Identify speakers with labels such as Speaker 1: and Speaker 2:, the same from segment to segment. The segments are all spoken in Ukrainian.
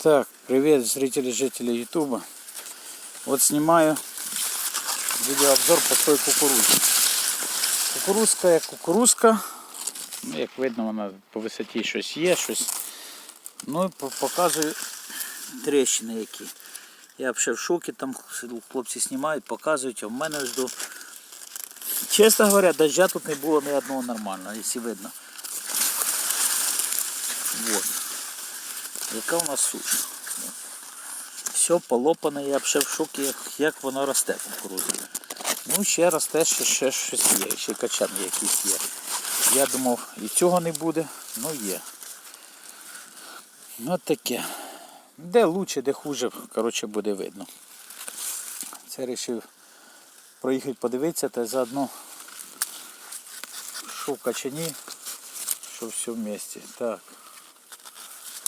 Speaker 1: Так, привет, зрители, жители Ютуба. Вот снимаю видеообзор по той кукурудзі. Кукурузка як кукурузка. Ну, як видно, вона по висоті щось є, щось. Ну і показую тріщини які. Я взагалі в шокі, там хлопці знімають, показують, а в мене ось до... Чесно говоря, дождя тут не було ні одного нормального, якщо видно. Вот. Яка у нас суша. Все полопане, я взагалі в шокі, як воно росте кукурудза. Ну ще росте, ще щось є, ще качани якісь є. Я думав і цього не буде, ну є. Ну таке. Де лучше, де хуже, коротше, буде видно. Це вирішив проїхати подивитися та заодно що в качані, що все в місті. Так.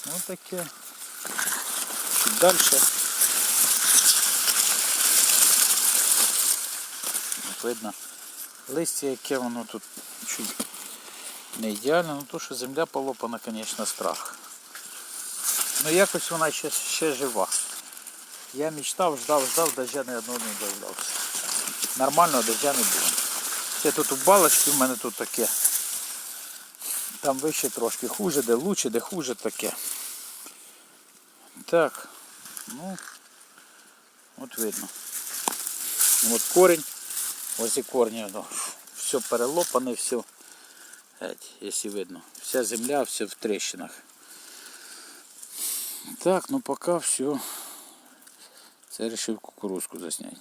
Speaker 1: Ну таке. Чуть далі. Видно листя, яке воно тут чуть не ідеально, ну то що земля полопана, звісно, страх. Ну якось вона ще жива. Я мечтав, ждав, дождя ні одного не дождався. Нормального дождя не було. Це тут у балочці в мене тут таке. Там вище трошки хуже, де лучше, де хуже таке. Так, ну, от видно. От корінь, ось і корінь, ну, все перелопане, все, якщо видно. Вся земля, все в тріщинах. Так, ну поки все. Це вирішив кукурузку засняти.